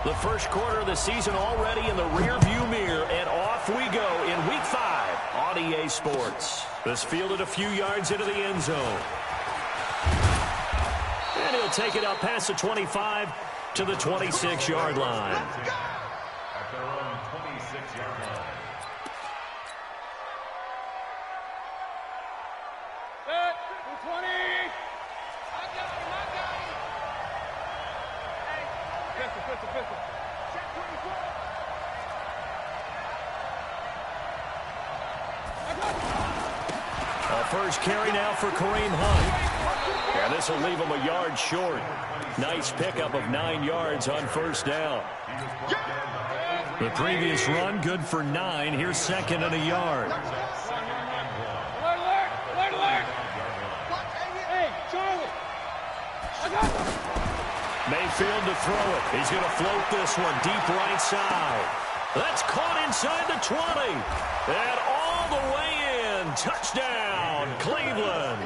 The first quarter of the season already in the rearview mirror, and off we go in Week 5 on EA Sports. This fielded a few yards into the end zone. And he'll take it up past the 25 to the 26-yard line. At their own 26-yard line. Set, 20. I got him. Hey, pistol. Check 24. A first carry now for Kareem Hunt. And this will leave him a yard short. Nice pickup of 9 yards on first down. The previous run, good for 9. Here's second and a yard. Alert! Hey, Charlie! I got him. Mayfield to throw it. He's going to float this one deep right side. That's caught inside the 20. And all the way in. Touchdown, Cleveland.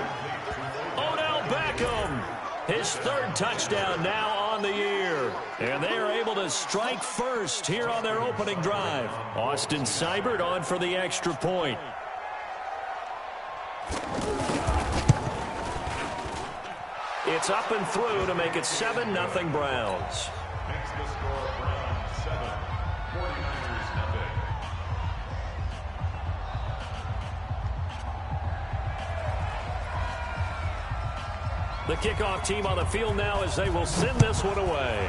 Odell Beckham, his third touchdown now on the year. And they are able to strike first here on their opening drive. Austin Seibert on for the extra point. It's up and through to make it 7-0 Browns. Makes the score Browns 7, 49ers nothing. The kickoff team on the field now as they will send this one away.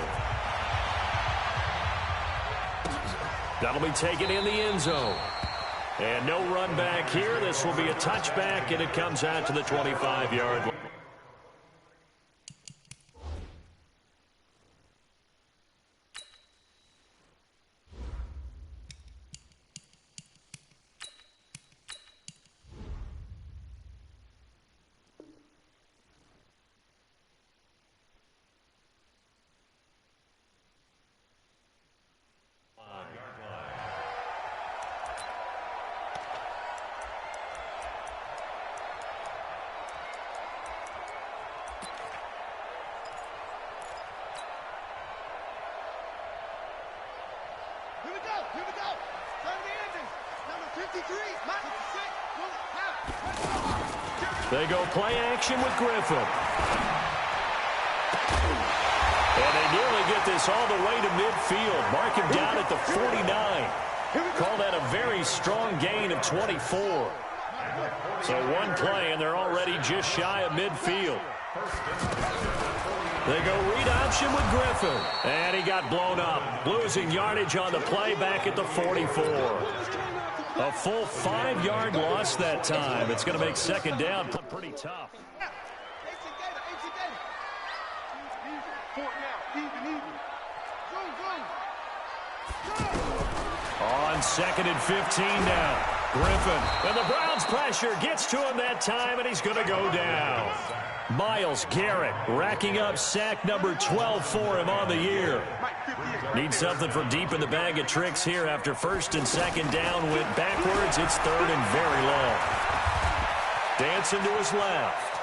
That'll be taken in the end zone. And no run back here. This will be a touchback, and it comes out to the 25-yard line. Here we go. Turn the engine. Number 53, Mike. 56. They go play action with Griffin. And they nearly get this all the way to midfield. Mark him down at the 49. Call that a very strong gain of 24. So one play, and they're already just shy of midfield. They go read option with Griffin. And he got blown up. Losing yardage on the play back at the 44. A full 5-yard loss that time. It's going to make second down pretty tough. On 2nd and 15 now. Griffin. And the Browns pressure gets to him that time, and he's going to go down. Myles Garrett racking up sack number 12 for him on the year. Needs something from deep in the bag of tricks here after first and second down went backwards. It's third and very long. Dancing to his left.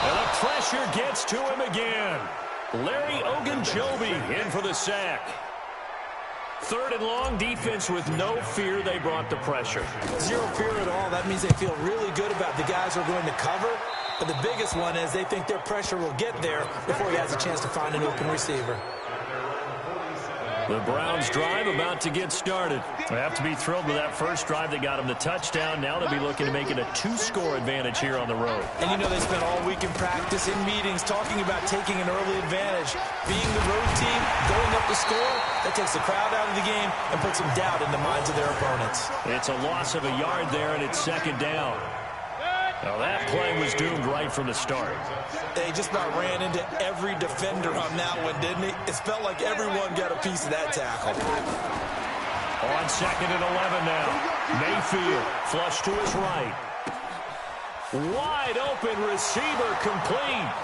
And the pressure gets to him again. Larry Ogunjobi in for the sack. Third and long, defense with no fear. They brought the pressure. Zero fear at all. That means they feel really good about the guys who are going to cover. But the biggest one is they think their pressure will get there before he has a chance to find an open receiver. The Browns drive about to get started. They have to be thrilled with that first drive that got them the touchdown. Now they'll be looking to make it a 2-score advantage here on the road. And you know they spent all week in practice, in meetings, talking about taking an early advantage. Being the road team, going up the score, that takes the crowd out of the game and puts some doubt in the minds of their opponents. It's a loss of a yard there, and it's second down. Now that play was doomed right from the start. They just about ran into every defender on that one, didn't he? It felt like everyone got a piece of that tackle. On 2nd and 11 now. Mayfield flush to his right. Wide open receiver complete.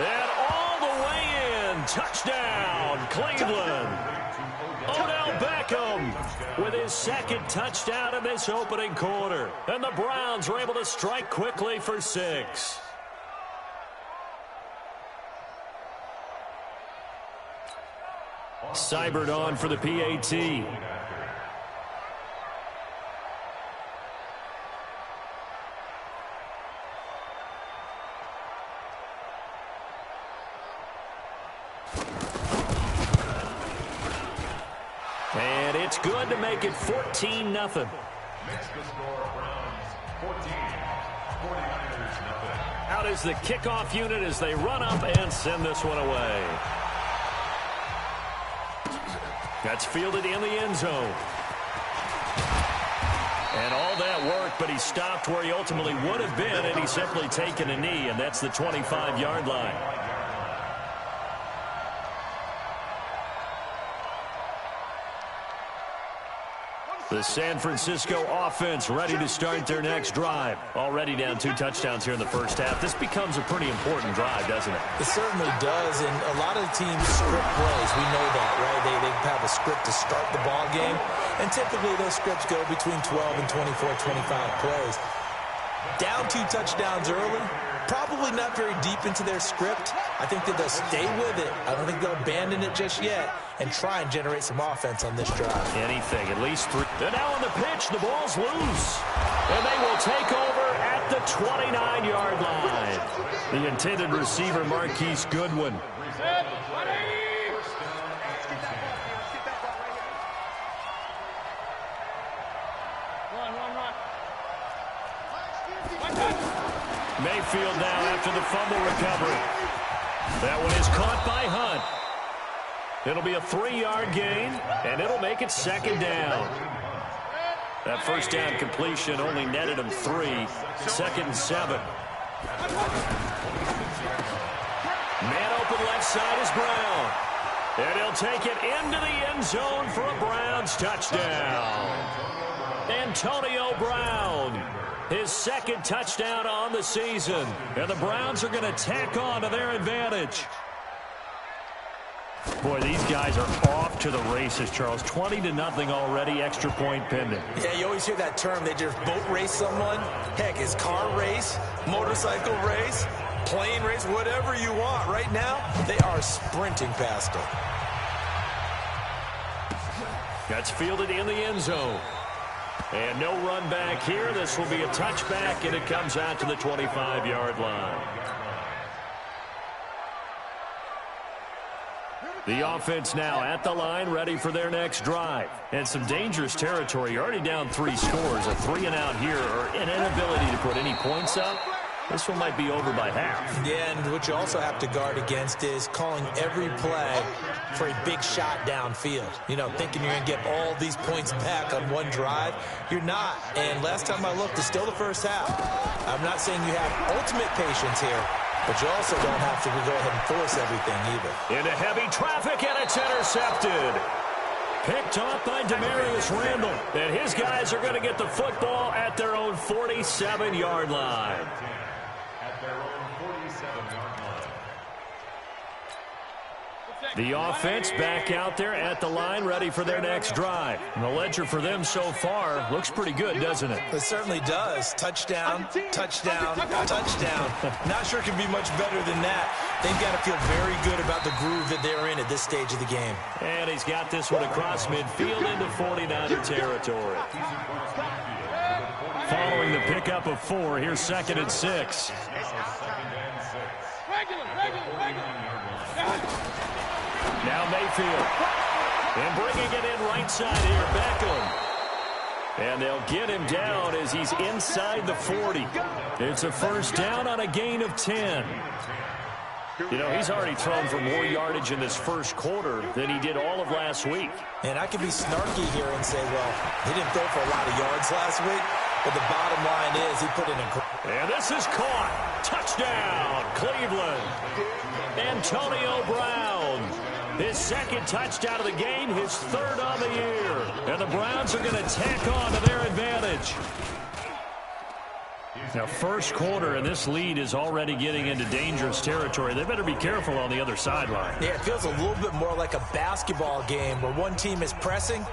And all the way in. Touchdown, Cleveland. Odell Beckham with his second touchdown in this opening quarter. And the Browns are able to strike quickly for 6. Seibert on for the PAT. And it's good to make it 14-0. Makes the score Browns 14, 49ers nothing. Out is the kickoff unit as they run up and send this one away. That's fielded in the end zone. And all that work, but he stopped where he ultimately would have been, and he's simply taken a knee, and that's the 25-yard line. The San Francisco offense ready to start their next drive. Already down 2 touchdowns here in the first half. This becomes a pretty important drive, doesn't it? It certainly does, and a lot of the teams script plays. We know that, right? They have a script to start the ball game, and typically those scripts go between 12 and 24, 25 plays. Down 2 touchdowns early, probably not very deep into their script. I think that they'll stay with it. I don't think they'll abandon it just yet and try and generate some offense on this drive. Anything, at least 3. And now on the pitch, the ball's loose. And they will take over at the 29-yard line. The intended receiver, Marquise Goodwin. Mayfield now after the fumble recovery. That one is caught by Hunt. It'll be a 3-yard gain, and it'll make it 2nd down. That first down completion only netted him 3. 2nd and 7. Man open left side is Brown. And he'll take it into the end zone for a Browns touchdown. Antonio Brown. His 2nd touchdown on the season. And the Browns are going to tack on to their advantage. Boy, these guys are off to the races, Charles. 20-0 already, extra point pending. Yeah, you always hear that term. They just boat race someone. Heck, it's car race, motorcycle race, plane race, whatever you want. Right now, they are sprinting past them. That's fielded in the end zone. And no run back here. This will be a touchback, and it comes out to the 25-yard line. The offense now at the line, ready for their next drive. And some dangerous territory. You're already down 3 scores. A 3-and-out here, or an inability to put any points up. This one might be over by half. Yeah, and what you also have to guard against is calling every play for a big shot downfield. You know, thinking you're going to get all these points back on one drive. You're not. And last time I looked, it's still the first half. I'm not saying you have ultimate patience here, but you also don't have to go ahead and force everything either. Into heavy traffic, and it's intercepted. Picked off by Demarius Randall. And his guys are going to get the football at their own 47-yard line. At their own 47-yard line. The offense back out there at the line, ready for their next drive. And the ledger for them so far looks pretty good, doesn't it? It certainly does. Touchdown, touchdown, touchdown. Not sure it can be much better than that. They've got to feel very good about the groove that they're in at this stage of the game. And he's got this one across midfield into 49er territory. Following the pickup of 4, here's 2nd and 6. Now Mayfield. And bringing it in right side here, Beckham. And they'll get him down as he's inside the 40. It's a first down on a gain of 10. You know, he's already thrown for more yardage in this first quarter than he did all of last week. And I could be snarky here and say, well, he didn't throw for a lot of yards last week, but the bottom line is he put in a... And this is caught. Touchdown, Cleveland. Antonio Brown. His 2nd touchdown of the game, his 3rd on the year. And the Browns are going to tack on to their advantage. Now, first quarter, and this lead is already getting into dangerous territory. They better be careful on the other sideline. Yeah, it feels a little bit more like a basketball game where one team is pressing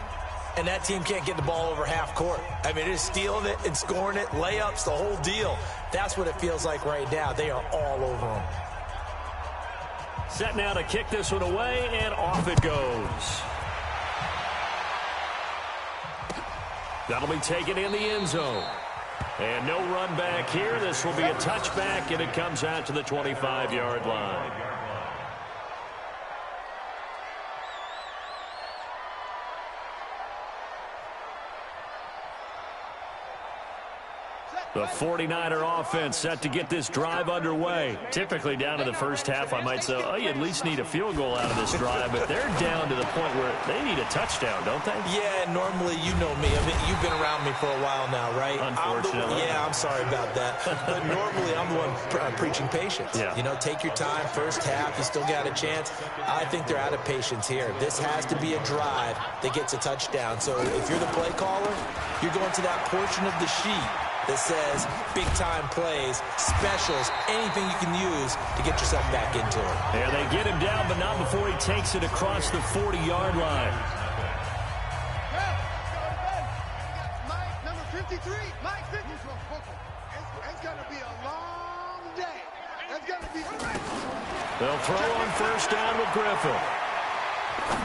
and that team can't get the ball over half court. I mean, it is stealing it and scoring it, layups, the whole deal. That's what it feels like right now. They are all over them. Set now to kick this one away, and off it goes. That'll be taken in the end zone. And no run back here. This will be a touchback, and it comes out to the 25-yard line. The 49er offense set to get this drive underway. Typically down to the first half, I might say, oh, you at least need a field goal out of this drive, but they're down to the point where they need a touchdown, don't they? Yeah, normally, you know me. I mean, you've been around me for a while now, right? Unfortunately. I'm sorry about that. But normally, I'm the one preaching patience. Yeah. You know, take your time, first half, you still got a chance. I think they're out of patience here. This has to be a drive that gets a touchdown. So if you're the play caller, you're going to that portion of the sheet that says big-time plays, specials, anything you can use to get yourself back into it. And they get him down, but not before he takes it across the 40-yard line. Mike, number 53. Mike, it's going to be a long day. It's going to be a race. They'll throw on first down with Griffin.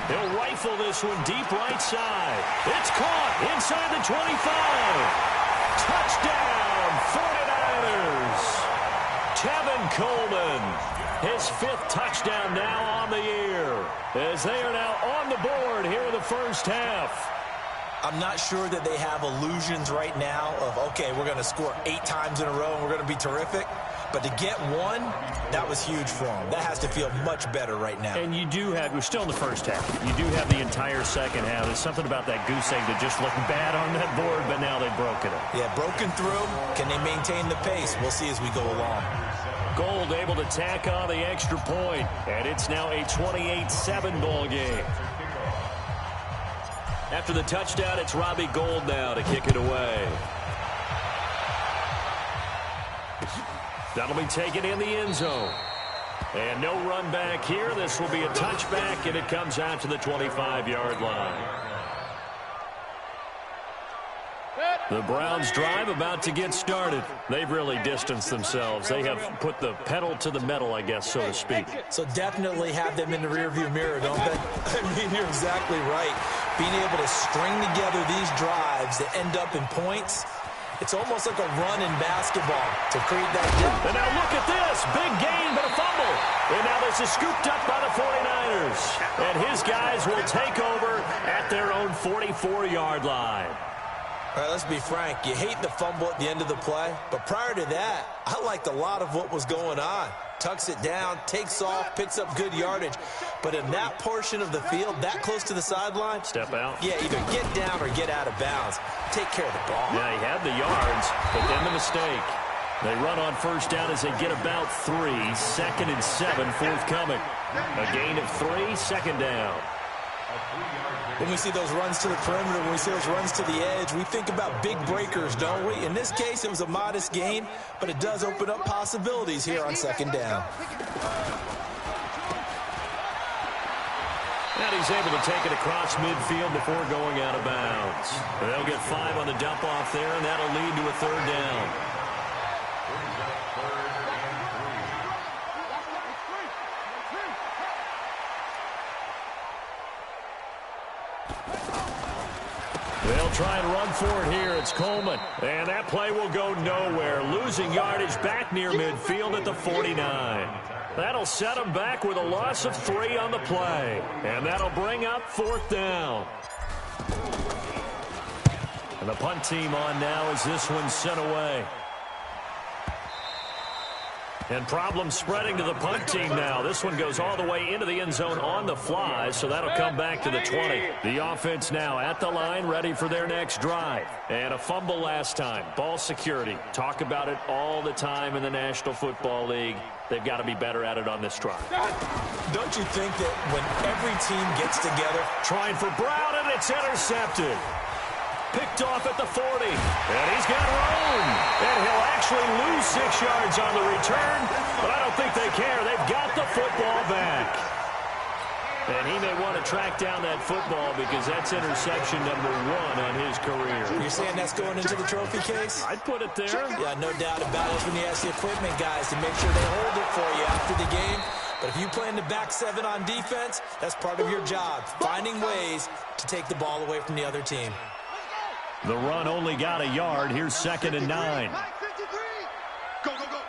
He'll rifle this one deep right side. It's caught inside the 25. Touchdown, 49ers. Tevin Coleman, his 5th touchdown now on the year, as they are now on the board here in the first half. I'm not sure that they have illusions right now of, okay, we're going to score 8 times in a row and we're going to be terrific. But to get one, that was huge for them. That has to feel much better right now. And you do have, we're still in the first half. You do have the entire second half. There's something about that goose egg that just looked bad on that board, but now they've broken it. Yeah, broken through. Can they maintain the pace? We'll see as we go along. Gold able to tack on the extra point, and it's now a 28-7 ball game. After the touchdown, it's Robbie Gould now to kick it away. That'll be taken in the end zone. And no run back here. This will be a touchback, and it comes out to the 25-yard line. The Browns drive about to get started. They've really distanced themselves. They have put the pedal to the metal, I guess, so to speak. So definitely have them in the rearview mirror, don't they? I mean, you're exactly right. Being able to string together these drives that end up in points, it's almost like a run in basketball to create that dip. And now look at this. Big gain, but a fumble. And now this is scooped up by the 49ers. And his guys will take over at their own 44-yard line. All right, let's be frank. You hate the fumble at the end of the play, but prior to that, I liked a lot of what was going on. Tucks it down, takes off, picks up good yardage. But in that portion of the field, that close to the sideline, step out. Yeah, either get down or get out of bounds. Take care of the ball. Yeah, he had the yards, but then the mistake. They run on first down as they get about 3. 2nd and 7 forthcoming. A gain of 3, second down. When we see those runs to the perimeter, when we see those runs to the edge, we think about big breakers, don't we? In this case, it was a modest gain, but it does open up possibilities here on second down. And he's able to take it across midfield before going out of bounds. And they'll get 5 on the dump off there, and that'll lead to a 3rd down. They'll try and run for it here. It's Coleman. And that play will go nowhere. Losing yardage back near midfield at the 49. That'll set them back with a loss of 3 on the play. And that'll bring up 4th down. And the punt team on now as this one's sent away. And problems spreading to the punt team now. This one goes all the way into the end zone on the fly, so that'll come back to the 20. The offense now at the line, ready for their next drive. And a fumble last time. Ball security. Talk about it all the time in the National Football League. They've got to be better at it on this drive. Don't you think that when every team gets together? Trying for Brown, and it's intercepted. Picked off at the 40. And he's got room. And he'll actually lose 6 yards on the return. But I don't think they care. They've got the football back. And he may want to track down that football because that's interception number 1 on his career. You're saying that's going into the trophy case? I'd put it there. Yeah, no doubt about it. When you ask the equipment guys to make sure they hold it for you after the game. But if you play in the back 7 on defense, that's part of your job, finding ways to take the ball away from the other team. The run only got a yard. Here's 2nd and 9. Go, go, go.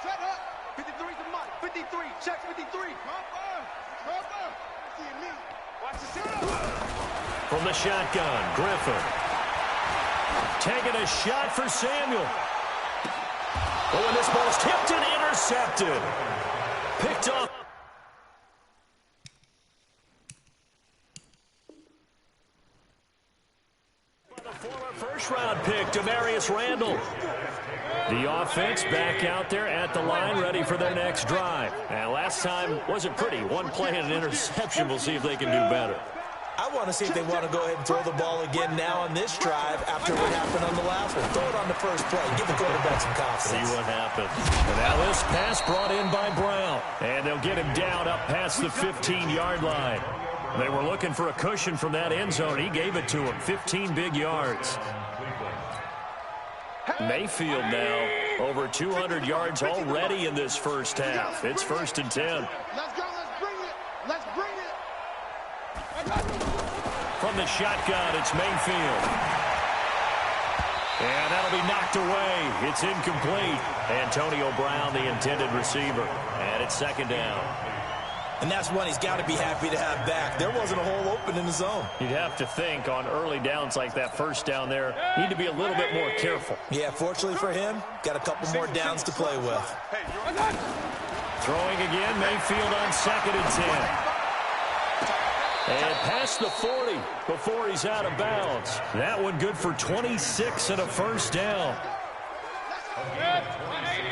Set up. 53 to Mike. 53. Check 53. Cover. See me. Watch the setup. From the shotgun, Griffin. Taking a shot for Samuel. Oh, and this ball's tipped and intercepted. Picked up. By the former first-round pick, Demarius Randall. The offense back out there at the line, ready for their next drive. And last time wasn't pretty. One play and an interception. We'll see if they can do better. I want to see if they want to go ahead and throw the ball again now on this drive after what happened on the last one. Throw it on the first play. Give the quarterback some confidence. See what happens. And now this pass brought in by Brown. And they'll get him down up past the 15-yard line. They were looking for a cushion from that end zone. He gave it to him. 15 big yards. Mayfield now over 200 yards already in this first half. It's 1st and 10. Let's go. Let's bring it. Let's bring it. From the shotgun, it's Mayfield. And that'll be knocked away. It's incomplete. Antonio Brown, the intended receiver. And it's 2nd down. And that's one he's got to be happy to have back. There wasn't a hole open in the zone. You'd have to think on early downs like that first down there, need to be a little bit more careful. Yeah, fortunately for him, got a couple more downs to play with. Throwing again, Mayfield on 2nd and 10. And past the 40 before he's out of bounds. That one good for 26 and a first down.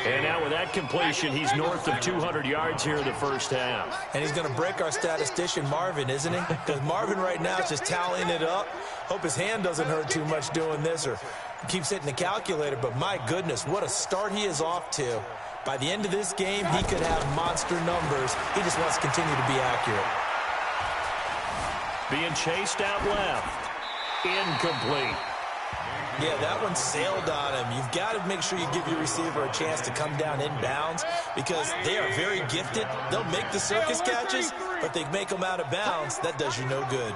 And now with that completion, he's north of 200 yards here in the first half. And he's going to break our statistician, Marvin, isn't he? Because Marvin right now is just tallying it up. Hope his hand doesn't hurt too much doing this or keeps hitting the calculator. But my goodness, what a start he is off to. By the end of this game, he could have monster numbers. He just wants to continue to be accurate. Being chased out left. Incomplete. Yeah, that one sailed on him. You've got to make sure you give your receiver a chance to come down inbounds because they are very gifted. They'll make the circus catches, but they make them out of bounds. That does you no good.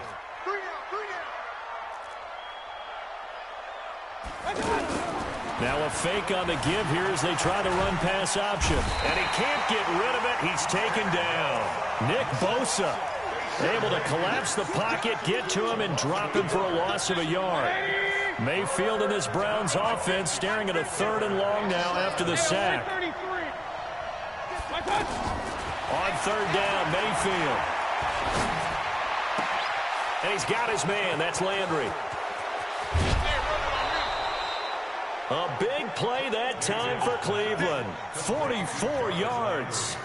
Now a fake on the give here as they try the run-pass option. And he can't get rid of it. He's taken down. Nick Bosa able to collapse the pocket, get to him, and drop him for a loss of a yard. Mayfield and this Browns offense staring at a 3rd and long now after the sack. On 3rd down, Mayfield. And he's got his man. That's Landry. A big play that time for Cleveland. 44 yards.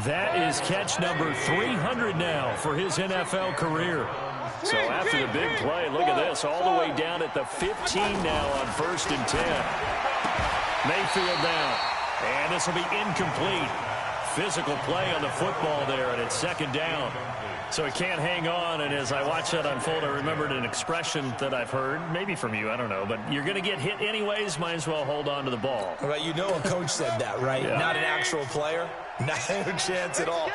That is catch number 300 now for his NFL career. So after the big play, look at this, all the way down at the 15 now on 1st and 10. Mayfield now, and this will be incomplete. Physical play on the football there, and it's 2nd down. So he can't hang on, and as I watch that unfold, I remembered an expression that I've heard, maybe from you, I don't know, but you're going to get hit anyways, might as well hold on to the ball. All right, you know a coach said that, right? Yeah. Not an actual player. Not a chance at all.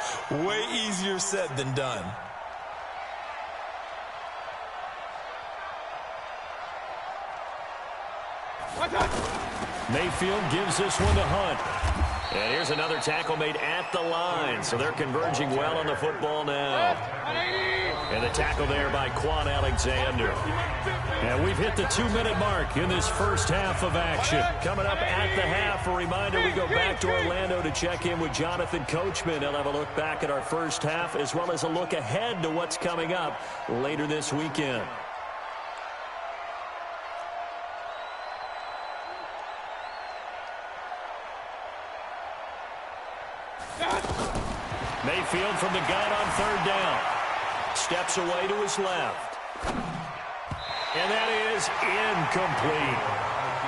Way easier said than done. Mayfield gives this one to Hunt. And here's another tackle made at the line. So they're converging well on the football now. And the tackle there by Quan Alexander. And we've hit the 2-minute mark in this first half of action. Coming up at the half, a reminder, we go back to Orlando to check in with Jonathan Coachman. He'll have a look back at our first half as well as a look ahead to what's coming up later this weekend. Mayfield from the gun on 3rd down. Steps away to his left. And that is incomplete.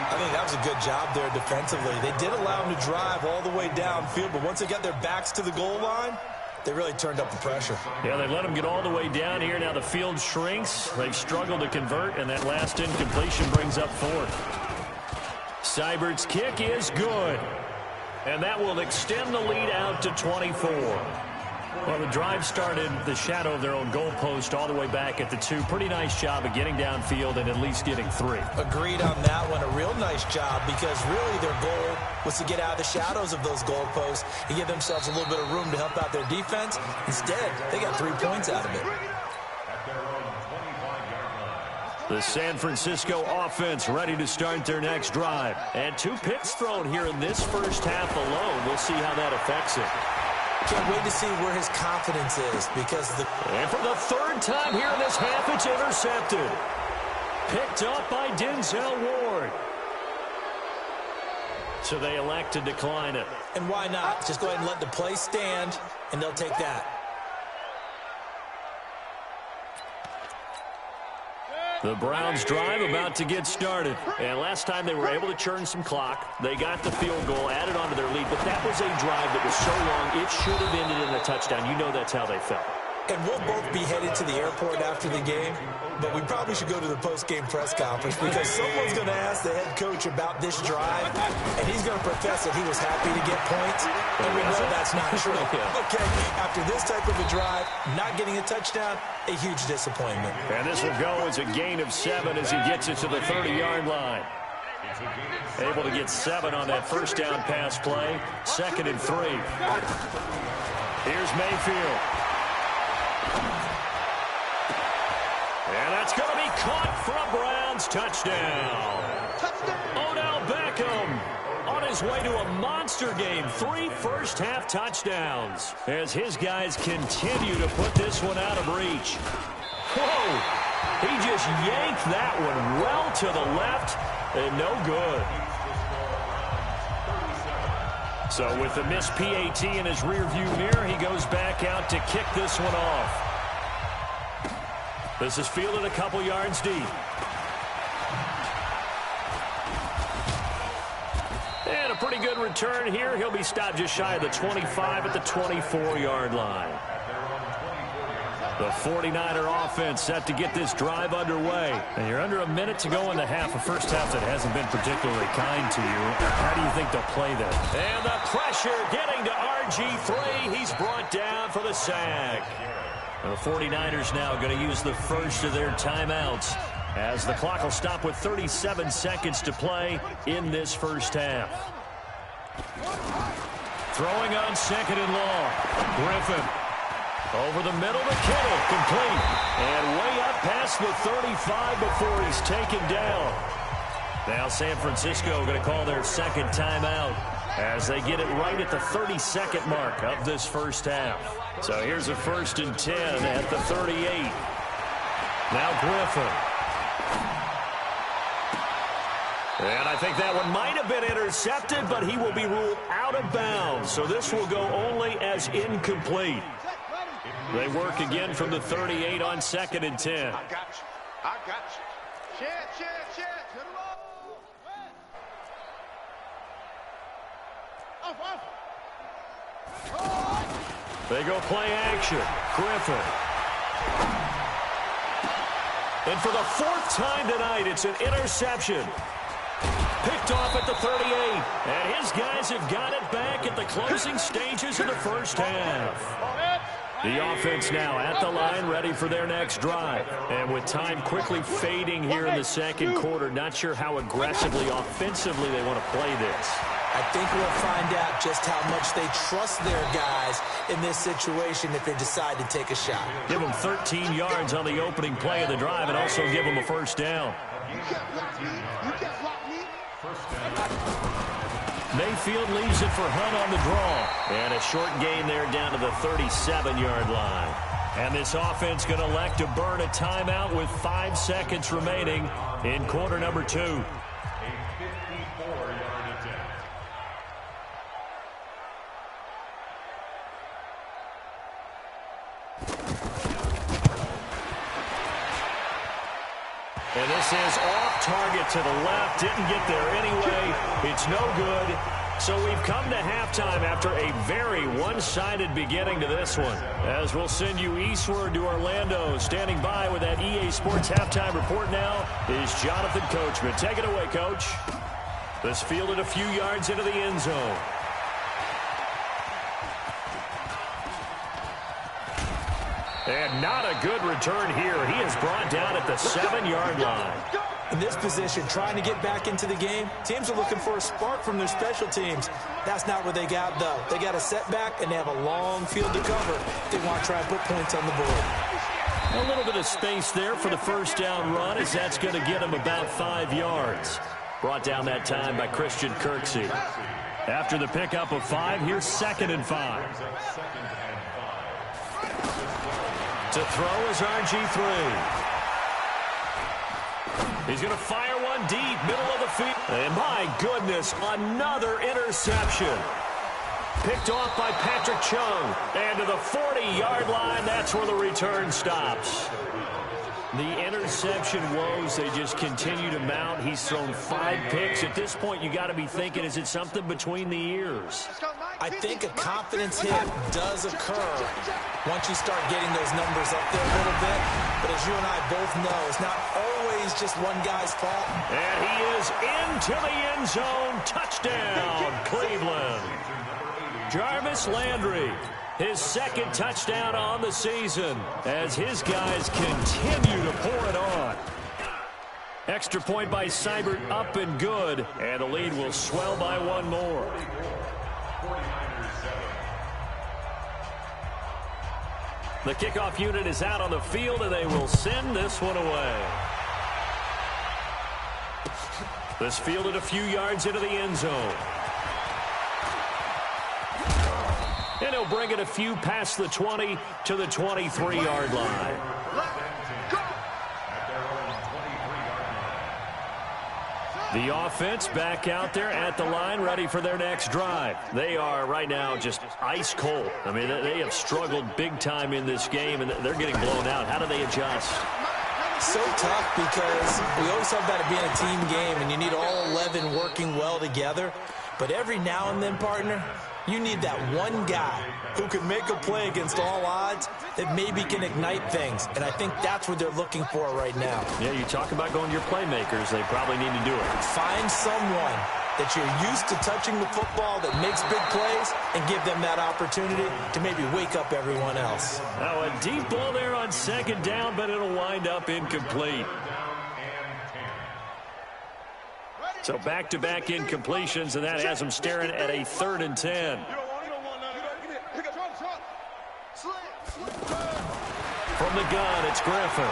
I think that was a good job there defensively. They did allow them to drive all the way downfield, but once they got their backs to the goal line, they really turned up the pressure. Yeah, they let them get all the way down here. Now the field shrinks. They've struggled to convert, and that last incompletion brings up fourth. Seibert's kick is good, and that will extend the lead out to 24. Well, the drive started the shadow of their own goalpost all the way back at the 2. Pretty nice job of getting downfield and at least getting 3. Agreed on that one. A real nice job because really their goal was to get out of the shadows of those goalposts and give themselves a little bit of room to help out their defense. Instead, they got 3 points out of it. The San Francisco offense ready to start their next drive. And 2 picks thrown here in this first half alone. We'll see how that affects it. Can't wait to see where his confidence is because And for the 3rd time here in this half, it's intercepted. Picked up by Denzel Ward. So they elect to decline it. And why not? Just go ahead and let the play stand, and they'll take that. The Browns drive about to get started. And last time they were able to churn some clock. They got the field goal, added on to their lead. But that was a drive that was so long, it should have ended in a touchdown. You know that's how they felt. And we'll both be headed to the airport after the game, but we probably should go to the post-game press conference because someone's going to ask the head coach about this drive, and he's going to profess that he was happy to get points, and we know that's not true. Okay, after this type of a drive, not getting a touchdown, a huge disappointment. And this will go as a gain of 7 as he gets it to the 30-yard line. Able to get 7 on that first down pass play. 2nd and 3. Here's Mayfield. And that's going to be caught for a Browns touchdown. Odell Beckham on his way to a monster game. 3 first-half touchdowns as his guys continue to put this one out of reach. Whoa! He just yanked that one well to the left and no good. So with the missed PAT in his rearview mirror, he goes back out to kick this one off. This is fielded a couple yards deep. And a pretty good return here. He'll be stopped just shy of the 25 at the 24-yard line. The 49er offense set to get this drive underway. And you're under a minute to go in the half. A first half that hasn't been particularly kind to you. How do you think they'll play that? And the pressure getting to RG3. He's brought down for the sack. The 49ers now going to use the first of their timeouts as the clock will stop with 37 seconds to play in this first half. Throwing on 2nd and long. Griffin over the middle to Kittle, complete. And way up past the 35 before he's taken down. Now San Francisco going to call their 2nd timeout as they get it right at the 30-second mark of this first half. So here's a 1st and 10 at the 38. Now Griffin. And I think that one might have been intercepted, but he will be ruled out of bounds. So this will go only as incomplete. They work again from the 38 on 2nd and 10. I got you. I got you. Chance. To the ball. Off. They go play action. Griffin. And for the 4th time tonight, it's an interception. Picked off at the 38. And his guys have got it back at the closing stages of the first half. The offense now at the line, ready for their next drive. And with time quickly fading here in the 2nd quarter, not sure how aggressively, offensively they want to play this. I think we'll find out just how much they trust their guys in this situation if they decide to take a shot. Give them 13 yards on the opening play of the drive and also give them a first down. You can't block me. You can't block me. Mayfield leaves it for Hunt on the draw. And a short gain there down to the 37-yard line. And this offense going to elect to burn a timeout with 5 seconds remaining in quarter number 2. A 54-yard attempt. And this This is off target to the left. Didn't get there anyway. It's no good. So we've come to halftime after a very one-sided beginning to this one. As we'll send you eastward to Orlando. Standing by with that EA Sports halftime report now is Jonathan Coachman. Take it away, Coach. This fielded a few yards into the end zone. And not a good return here. He is brought down at the 7-yard line. In this position, trying to get back into the game, teams are looking for a spark from their special teams. That's not what they got, though. They got a setback, and they have a long field to cover. They want to try and put points on the board. A little bit of space there for the first down run, as that's going to get him about 5 yards. Brought down that time by Christian Kirksey. After the pickup of 5, here's 2nd and 5. To throw is RG3. He's going to fire one deep, middle of the field. And my goodness, another interception. Picked off by Patrick Chung. And to the 40-yard line, that's where the return stops. The interception woes, they just continue to mount. He's thrown 5 picks. At this point, you got to be thinking, is it something between the ears? I think a confidence hit does occur once you start getting those numbers up there a little bit. But as you and I both know, it's not always just one guy's fault. And he is into the end zone. Touchdown, Cleveland. Jarvis Landry, his 2nd touchdown on the season as his guys continue to pour it on. Extra point by Seibert, up and good. And the lead will swell by 1 more. The kickoff unit is out on the field, and they will send this one away. This fielded a few yards into the end zone. And he'll bring it a few past the 20 to the 23-yard line. The offense back out there at the line, ready for their next drive. They are right now just ice cold. I mean, they have struggled big time in this game, and they're getting blown out. How do they adjust? So tough because we always talk about it being a team game, and you need all 11 working well together. But every now and then, partner, you need that one guy who can make a play against all odds that maybe can ignite things. And I think that's what they're looking for right now. Yeah, you talk about going to your playmakers. They probably need to do it. Find someone that you're used to touching the football that makes big plays and give them that opportunity to maybe wake up everyone else. Now a deep ball there on 2nd down, but it'll wind up incomplete. So back-to-back incompletions, and that has them staring at a 3rd and 10. From the gun, it's Griffin.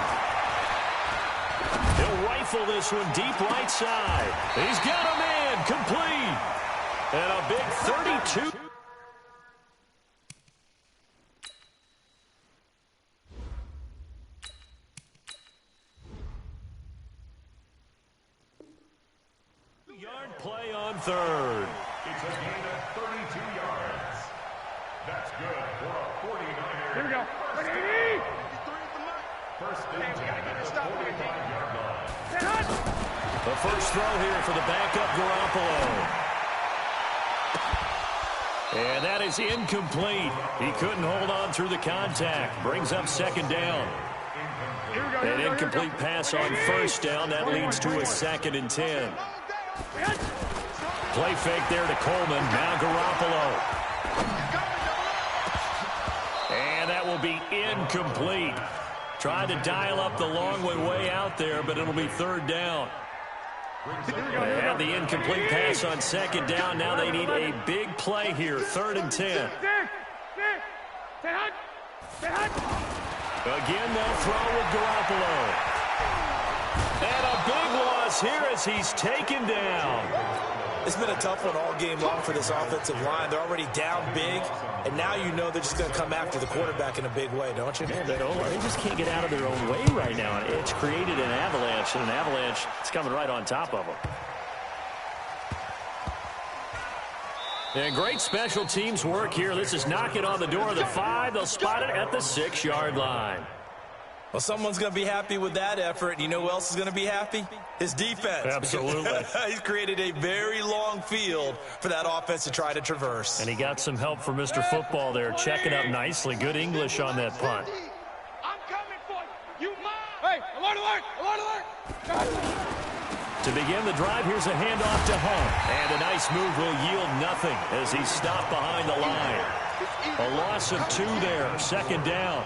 He'll rifle this one deep right side. He's got him in, complete. And a big 32. Yard play on 3rd. It's a gain of 32 yards. That's good for a 49er. Here we go. First down at the 45-yard line. The first throw here for the backup Garoppolo. And that is incomplete. He couldn't hold on through the contact. Brings up 2nd down. An incomplete pass on 1st down. That leads to a 2nd and 10. Play fake there to Coleman. Now Garoppolo. And that will be incomplete. Tried to dial up the long way out there, but it'll be 3rd down. They have the incomplete pass on 2nd down. Now they need a big play here. 3rd and 10. Again, they'll throw with Garoppolo. And a big loss here as he's taken down. It's been a tough one all game long for this offensive line. They're already down big, and now you know they're just going to come after the quarterback in a big way, don't you? Man, they just can't get out of their own way right now. It's created an avalanche, and an avalanche is coming right on top of them. And great special teams work here. This is knocking on the door of the 5. They'll spot it at the 6-yard line. Well, someone's going to be happy with that effort. You know who else is going to be happy? His defense. Absolutely. He's created a very long field for that offense to try to traverse. And he got some help from Mr. Football there, checking up nicely. Good English on that punt. I'm coming for you. You mind? Hey, alert, alert, alert, alert. To begin the drive, here's a handoff to Hunt. And a nice move will yield nothing as he's stopped behind the line. A loss of 2 there, second down.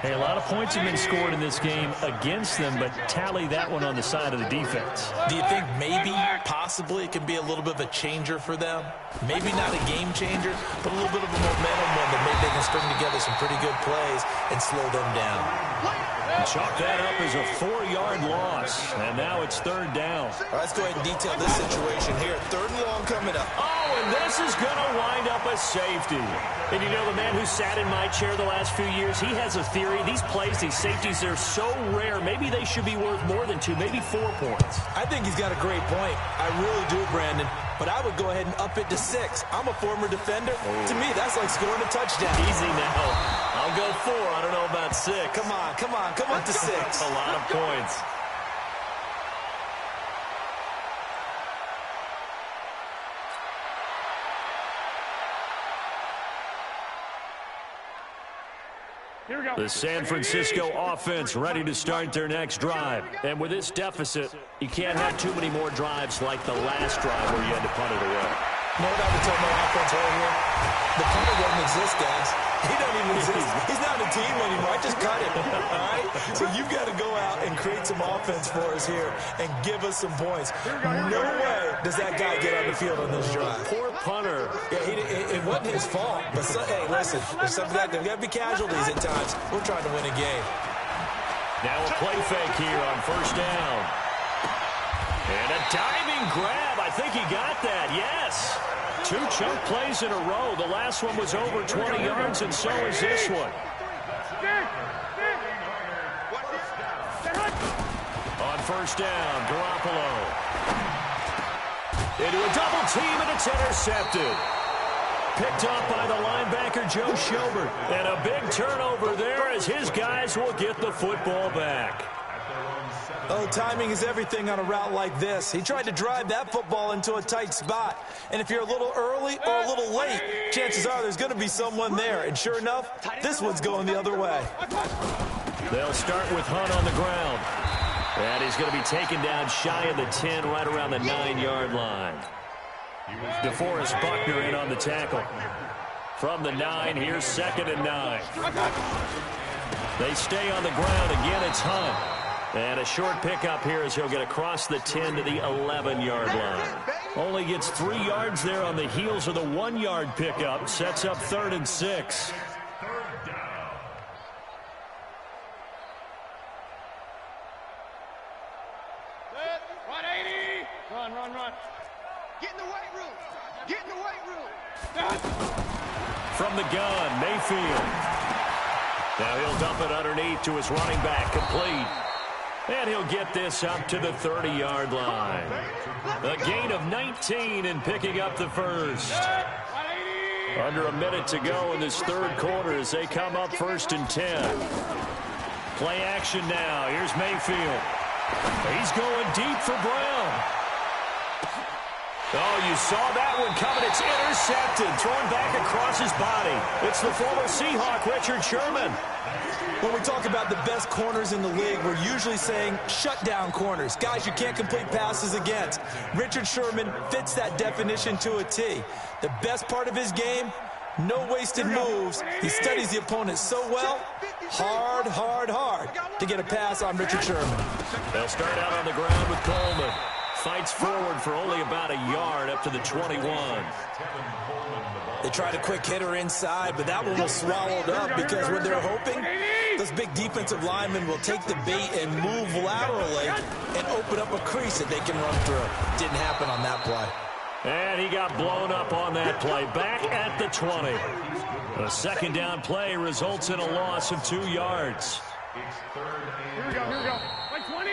Hey, a lot of points have been scored in this game against them, but tally that one on the side of the defense. Do you think maybe, possibly, it can be a little bit of a changer for them? Maybe not a game changer, but a little bit of a momentum one that maybe they can string together some pretty good plays and slow them down. Chalk that up as a 4-yard loss, and now it's third down. All right, let's go ahead and detail this situation here. 3rd and long coming up. Oh, and this is going to wind up a safety. And you know, the man who sat in my chair the last few years, he has a theory. These plays, these safeties, they're so rare. Maybe they should be worth more than 2, maybe 4 points. I think he's got a great point. I really do, Brandon. But I would go ahead and up it to 6. I'm a former defender. Oh. To me, that's like scoring a touchdown. Easy now. I'll go 4. I don't know about 6. Come on, come on, come on to 6. A lot of points. The San Francisco offense ready to start their next drive. And with this deficit, you can't have too many more drives like the last drive where you had to punt it away. You know what I would tell my offense right here? The punter doesn't exist, guys. He doesn't even exist. He's not a team anymore. I just cut him, all right? So you've got to go out and create some offense for us here and give us some points. No way does that guy get on the field on this drive. Poor punter. Yeah, it wasn't his fault. But, hey, listen, there's something like that. There's got to be casualties at times. We're trying to win a game. Now a play fake here on first down. And a diving grab. I think he got that, yes. 2 chunk plays in a row. The last one was over 20 yards, and so is this one. On first down, Garoppolo. Into a double team, and it's intercepted. Picked up by the linebacker, Joe Schobert. And a big turnover there as his guys will get the football back. Oh, timing is everything on a route like this. He tried to drive that football into a tight spot. And if you're a little early or a little late, chances are there's going to be someone there. And sure enough, this one's going the other way. They'll start with Hunt on the ground. And he's going to be taken down shy of the 10, right around the 9-yard line. DeForest Buckner in on the tackle. From the 9, here's 2nd and 9. They stay on the ground. Again, it's Hunt. And a short pickup here as he'll get across the 10 to the 11-yard line. Only gets 3 yards there on the heels of the 1-yard pickup. Sets up 3rd and 6. Run, run, run. Get in the weight room. Get in the weight room. From the gun, Mayfield. Now he'll dump it underneath to his running back, complete. And he'll get this up to the 30-yard line. A gain of 19 and picking up the first. Under a minute to go in this 3rd quarter as they come up 1st and 10. Play action now. Here's Mayfield. He's going deep for Brown. Oh, you saw that one coming. It's intercepted, thrown back across his body. It's the former Seahawk, Richard Sherman. When we talk about the best corners in the league, we're usually saying shutdown corners, guys you can't complete passes against. Richard Sherman fits that definition to a T. The best part of his game, no wasted moves. He studies the opponent so well, hard to get a pass on Richard Sherman. They'll start out on the ground with Coleman. Fights forward for only about a yard up to the 21. They tried a quick hitter inside, but that one was swallowed up because what they're hoping, those big defensive linemen will take the bait and move laterally and open up a crease that they can run through. Didn't happen on that play. And he got blown up on that play. Back at the 20. A 2nd down play results in a loss of 2 yards. Here we go. Like 20.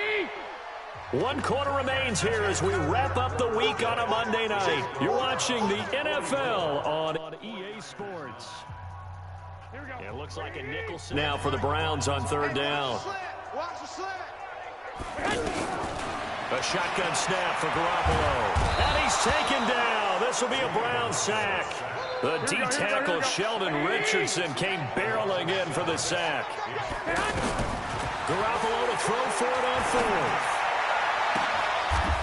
1 quarter remains here as we wrap up the week on a Monday night. You're watching the NFL on EA Sports. It looks like a nickel now for the Browns on third down. Watch the slant. A shotgun snap for Garoppolo. And he's taken down. This will be a Brown sack. The D-tackle Sheldon Richardson came barreling in for the sack. Garoppolo to throw for it on fourth.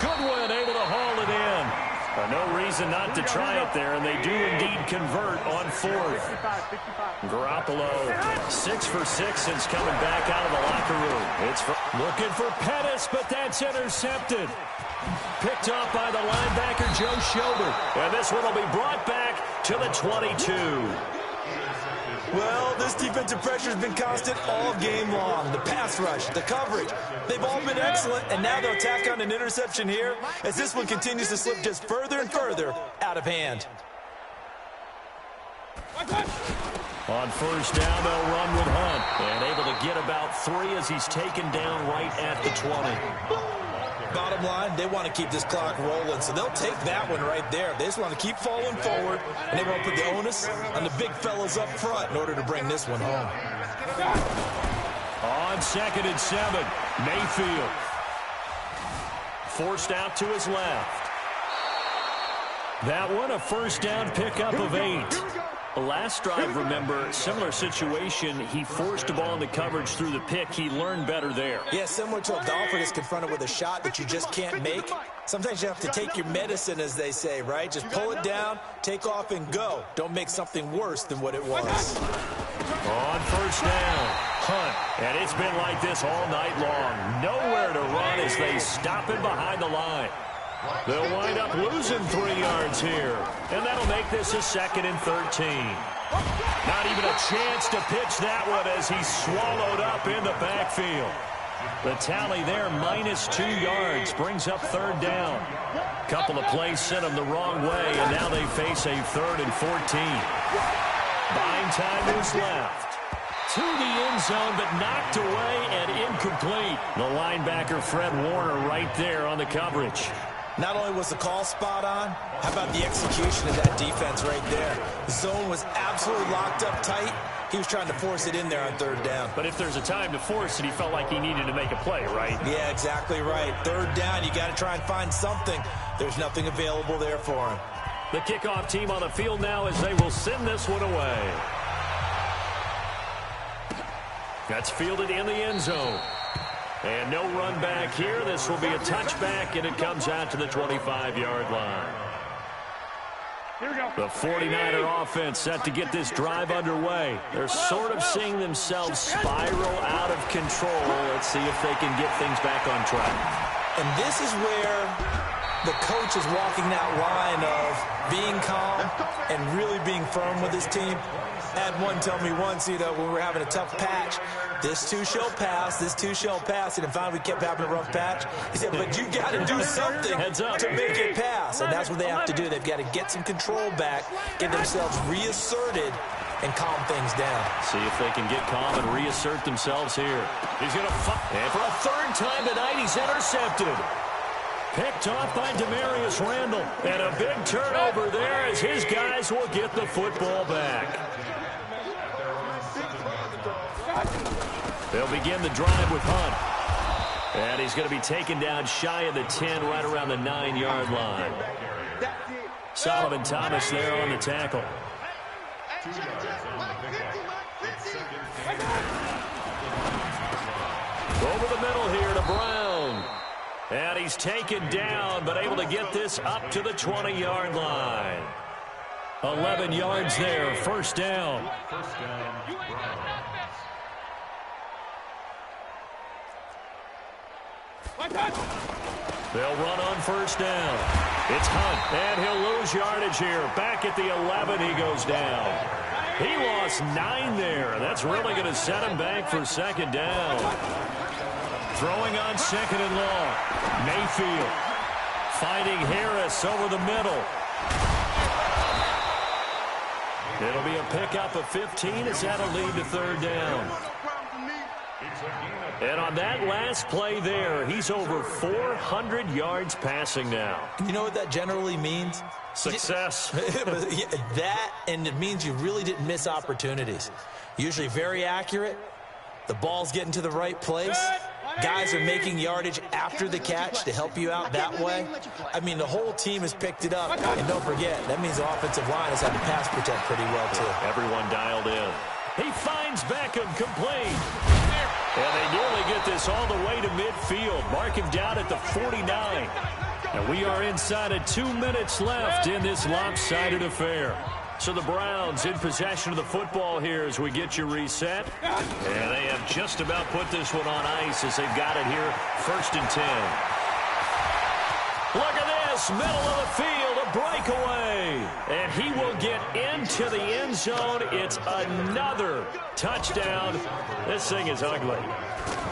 Goodwin able to haul it in. No reason not to try it there, and they do indeed convert on fourth. Garoppolo 6 for 6 since coming back out of the locker room. It's looking for Pettis, but that's intercepted. Picked off by the linebacker Joe Schobert. And this one will be brought back to the 22. Well, this defensive pressure has been constant all game long. The pass rush, the coverage, they've all been excellent, and now they'll tack on an interception here as this one continues to slip just further and further out of hand. On first down, they'll run with Hunt, and able to get about 3 as he's taken down right at the 20. Bottom line, they want to keep this clock rolling, so they'll take that one right there. They just want to keep falling forward, and they want to put the onus on the big fellas up front in order to bring this one home. On 2nd and 7, Mayfield. Forced out to his left. That one a first down pickup of 8. Last drive, remember, similar situation. He forced the ball into coverage through the pick. He learned better there. Yeah, similar to a golfer that's confronted with a shot that you just can't make. Sometimes you have to take your medicine, as they say, right? Just pull it down, take off, and go. Don't make something worse than what it was. On first down, Hunt. And it's been like this all night long. Nowhere to run as they stop him behind the line. They'll wind up losing 3 yards here. And that'll make this a 2nd and 13. Not even a chance to pitch that one as he's swallowed up in the backfield. The tally there, -2 yards, brings up third down. Couple of plays sent them the wrong way, and now they face a 3rd and 14. Buying time is left. To the end zone, but knocked away and incomplete. The linebacker, Fred Warner, right there on the coverage. Not only was the call spot on, how about the execution of that defense right there? The zone was absolutely locked up tight. He was trying to force it in there on third down. But if there's a time to force it, he felt like he needed to make a play, right? Yeah, exactly right. Third down, you got to try and find something. There's nothing available there for him. The kickoff team on the field now as they will send this one away. That's fielded in the end zone. And no run back here. This will be a touchback, and it comes out to the 25-yard line. Here we go. The 49er offense set to get this drive underway. They're sort of seeing themselves spiral out of control. Let's see if they can get things back on track. And this is where the coach is walking that line of being calm and really being firm with his team. I had one tell me once, when we were having a tough patch, this too shall pass, this too shall pass, and finally we kept having a rough patch. He said, but you got to do something to make it pass, and that's what they have to do. They've got to get some control back, get themselves reasserted, and calm things down. See if they can get calm and reassert themselves here. He's going to and for a 3rd time tonight, he's intercepted. Picked off by Demarius Randall, and a big turnover there as his guys will get the football back. They'll begin the drive with Hunt. And he's going to be taken down shy of the 10, right around the 9-yard line. Solomon Thomas there on the tackle. Over the middle here to Brown. And he's taken down, but able to get this up to the 20-yard line. 11 yards there, first down. They'll run on first down. It's Hunt, and he'll lose yardage here. Back at the 11, he goes down. He lost 9 there. That's really going to set him back for 2nd down. Throwing on 2nd and long. Mayfield finding Harris over the middle. It'll be a pickup of 15 as that'll lead to 3rd down. It's a gain of And on that last play there, he's over 400 yards passing now. You know what that generally means? Success. That, and it means you really didn't miss opportunities. Usually very accurate. The ball's getting to the right place. Guys are making yardage after the catch to help you out that way. I mean, the whole team has picked it up. And don't forget, that means the offensive line has had to pass protect pretty well, too. Everyone dialed in. He finds Beckham complete. And they nearly get this all the way to midfield. Mark him down at the 49. And we are inside of 2 minutes left in this lopsided affair. So the Browns in possession of the football here as we get you reset. And they have just about put this one on ice as they've got it here, 1st and 10. Look at this, middle of the field, a breakaway. And he will get into the end zone. It's another touchdown. This thing is ugly.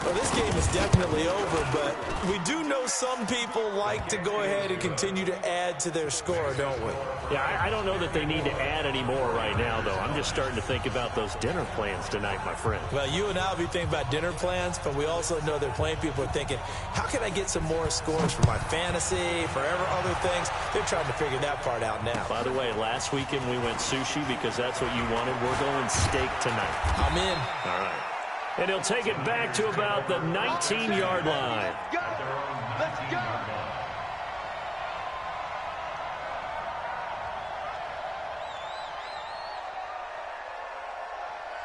Well, this game is definitely over, but we do know some people like to go ahead and continue to add to their score, don't we? Yeah, I don't know that they need to add any more right now, though. I'm just starting to think about those dinner plans tonight, my friend. Well, you and I will be thinking about dinner plans, but we also know that plenty of people are thinking, how can I get some more scores for my fantasy, for other things? They're trying to figure that part out now. By the way, last weekend we went sushi because that's what you wanted. We're going steak tonight. I'm in. All right. And he'll take it back to about the 19-yard line. Go! Let's go!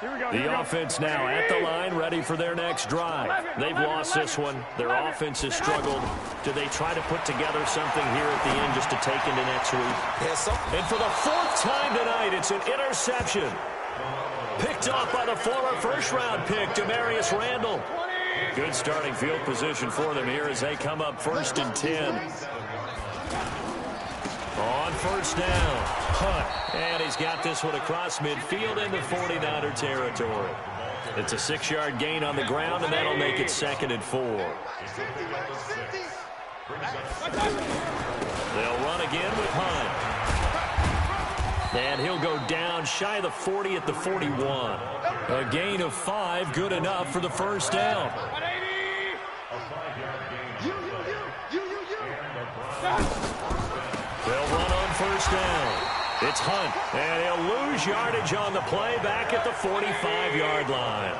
Here we go. The offense now at the line, ready for their next drive. They've lost this one. Their offense has struggled. Do they try to put together something here at the end just to take into next week? Yes, And for the 4th time tonight, it's an interception. Picked off by the former first-round pick, Demarius Randall. Good starting field position for them here as they come up 1st and 10. On 1st down, Hunt. And he's got this one across midfield into 49er territory. It's a 6-yard gain on the ground, and that'll make it 2nd and 4. They'll run again with Hunt. And he'll go down shy of the 40 at the 41. A gain of 5, good enough for the 1st down. They'll run on 1st down. It's Hunt, and he'll lose yardage on the play back at the 45-yard line.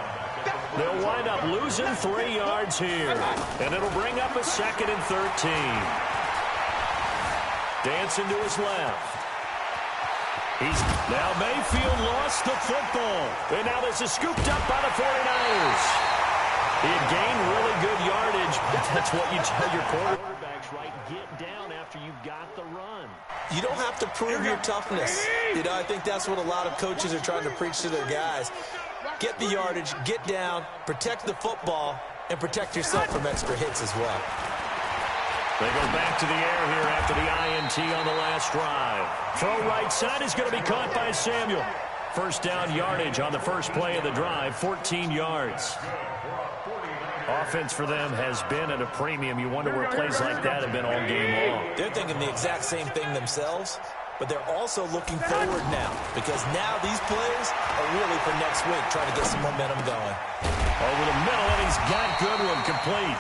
They'll wind up losing 3 yards here, and it'll bring up a 2nd and 13. Dancing to his left. Now Mayfield lost the football. And now this is scooped up by the 49ers. He had gained really good yardage. That's what you tell your quarterbacks, right? Get down after you've got the run. You don't have to prove your toughness. You know, I think that's what a lot of coaches are trying to preach to their guys. Get the yardage, get down, protect the football, and protect yourself from extra hits as well. They go back to the air here after the INT on the last drive. Throw right side is going to be caught by Samuel. 1st down yardage on the first play of the drive, 14 yards. Offense for them has been at a premium. You wonder where plays like that have been all game long. They're thinking the exact same thing themselves, but they're also looking forward now because now these plays are really for next week, trying to get some momentum going. Over the middle, and he's got Goodwin complete.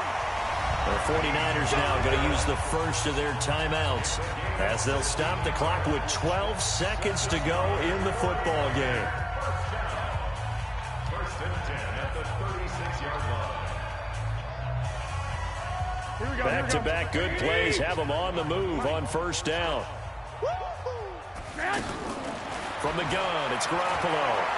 The 49ers now going to use the first of their timeouts as they'll stop the clock with 12 seconds to go in the football game. 1st and 10 at the 36-yard line. Back-to-back good plays have them on the move on 1st down. From the gun, it's Garoppolo.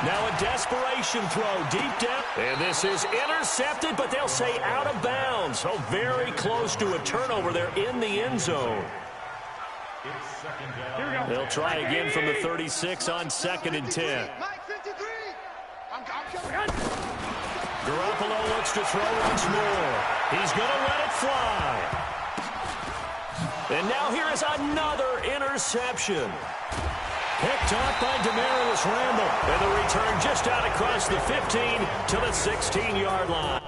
Now a desperation throw deep down. And this is intercepted, but they'll say out of bounds. So very close to a turnover there in the end zone. They'll try again from the 36 on 2nd and 10. Garoppolo looks to throw once more. He's going to let it fly. And now here is another interception. Picked off by Demarius Randall. And the return just out across the 15 to the 16-yard line.